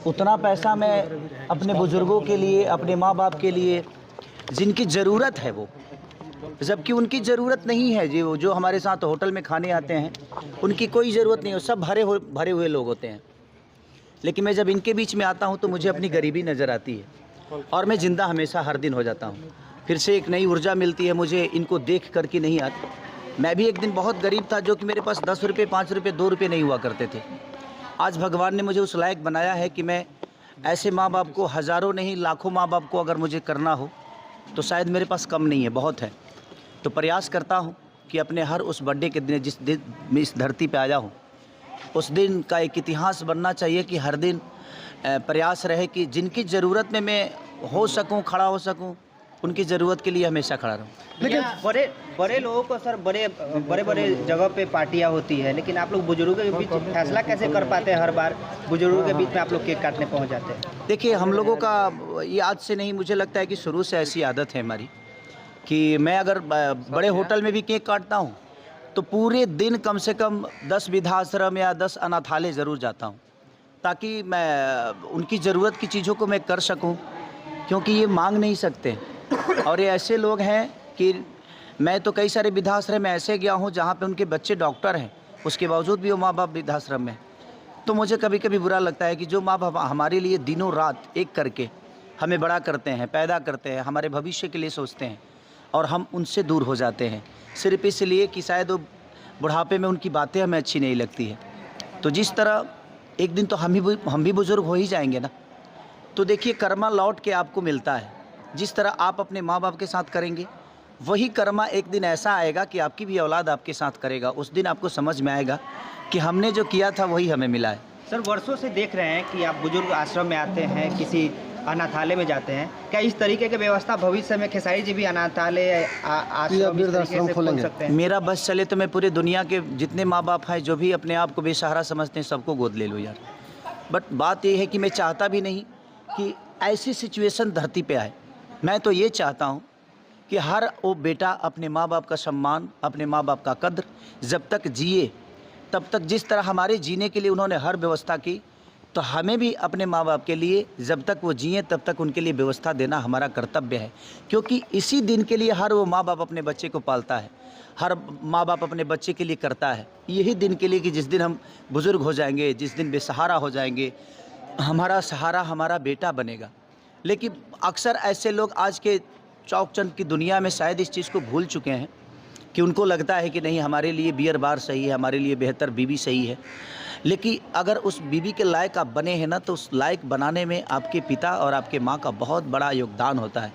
उतना पैसा मैं अपने बुज़ुर्गों के लिए, अपने माँ बाप के लिए, जिनकी ज़रूरत है वो, जबकि उनकी ज़रूरत नहीं है। जो हमारे साथ होटल में खाने आते हैं, उनकी कोई ज़रूरत नहीं है, सब भरे हुए लोग होते हैं। लेकिन मैं जब इनके बीच में आता हूँ तो मुझे अपनी गरीबी नज़र आती है और मैं ज़िंदा हमेशा हर दिन हो जाता हूँ। फिर से एक नई ऊर्जा मिलती है मुझे इनको देख कर के नहीं आती। मैं भी एक दिन बहुत गरीब था, जो कि मेरे पास 10 रुपये, 5 रुपये, 2 रुपये नहीं हुआ करते थे। आज भगवान ने मुझे उस लायक बनाया है कि मैं ऐसे माँ बाप को, हज़ारों नहीं लाखों माँ बाप को अगर मुझे करना हो तो शायद मेरे पास कम नहीं है, बहुत है। तो प्रयास करता हूँ कि अपने हर उस बर्थडे के दिन, जिस दिन मैं इस धरती पे आया हूँ, उस दिन का एक इतिहास बनना चाहिए कि हर दिन प्रयास रहे कि जिनकी ज़रूरत में मैं हो सकूँ, खड़ा हो सकूँ, उनकी ज़रूरत के लिए हमेशा खड़ा रहूँ। लेकिन बड़े लोगों को सर बड़े जगह पे पार्टियां होती है, लेकिन आप लोग बुजुर्गों के बीच फैसला कैसे कर पाते हैं? हर बार बुजुर्गों के बीच में आप लोग केक काटने पहुंच जाते हैं। देखिए, हम लोगों का ये आज से नहीं, मुझे लगता है कि शुरू से ऐसी आदत है हमारी कि मैं अगर बड़े होटल में भी केक काटता हूँ तो पूरे दिन कम से कम 10 वृद्धाश्रम या 10 अनाथालय ज़रूर जाता हूँ, ताकि मैं उनकी ज़रूरत की चीज़ों को मैं कर सकूँ, क्योंकि ये मांग नहीं सकते। और ये ऐसे लोग हैं कि मैं तो कई सारे वृद्धाश्रम में ऐसे गया हूँ जहाँ पे उनके बच्चे डॉक्टर हैं, उसके बावजूद भी वो माँ बाप वृद्धाश्रम में। तो मुझे कभी कभी बुरा लगता है कि जो माँ बाप हमारे लिए दिनों रात एक करके हमें बड़ा करते हैं, पैदा करते हैं, हमारे भविष्य के लिए सोचते हैं, और हम उनसे दूर हो जाते हैं सिर्फ इसलिए कि शायद वो बुढ़ापे में उनकी बातें हमें अच्छी नहीं लगती है। तो जिस तरह एक दिन तो हम भी बुज़ुर्ग हो ही जाएंगे ना। तो देखिए, कर्मा लौट के आपको मिलता है। जिस तरह आप अपने माँ बाप के साथ करेंगे, वही कर्मा एक दिन ऐसा आएगा कि आपकी भी औलाद आपके साथ करेगा। उस दिन आपको समझ में आएगा कि हमने जो किया था वही हमें मिला है। सर, वर्षों से देख रहे हैं कि आप बुजुर्ग आश्रम में आते हैं, किसी अनाथालय में जाते हैं। क्या इस तरीके की व्यवस्था भविष्य में खेसारी जी भी अनाथालय आश्रम खोल सकते हैं? मेरा बस चले तो मैं पूरे दुनिया के जितने माँ बाप हैं, जो भी अपने आप को बेसहारा समझते हैं, सबको गोद ले लूँ यार। बट बात यह है कि मैं चाहता भी नहीं कि ऐसी सिचुएशन धरती पे आए। मैं तो ये चाहता हूँ कि हर वो बेटा अपने माँ बाप का सम्मान, अपने माँ बाप का कद्र जब तक जिए तब तक, जिस तरह हमारे जीने के लिए उन्होंने हर व्यवस्था की, तो हमें भी अपने माँ बाप के लिए जब तक वो जिए तब तक उनके लिए व्यवस्था देना हमारा कर्तव्य है। क्योंकि इसी दिन के लिए हर वो माँ बाप अपने बच्चे को पालता है, हर माँ बाप अपने बच्चे के लिए करता है। यही दिन के लिए कि जिस दिन हम बुज़ुर्ग हो जाएंगे, जिस दिन बेसहारा हो जाएंगे, हमारा सहारा हमारा बेटा बनेगा। लेकिन अक्सर ऐसे लोग आज के चौक-चंद की दुनिया में शायद इस चीज़ को भूल चुके हैं कि उनको लगता है कि नहीं, हमारे लिए बियर बार सही है, हमारे लिए बेहतर बीवी सही है। लेकिन अगर उस बीवी के लायक आप बने हैं ना, तो उस लायक बनाने में आपके पिता और आपके माँ का बहुत बड़ा योगदान होता है।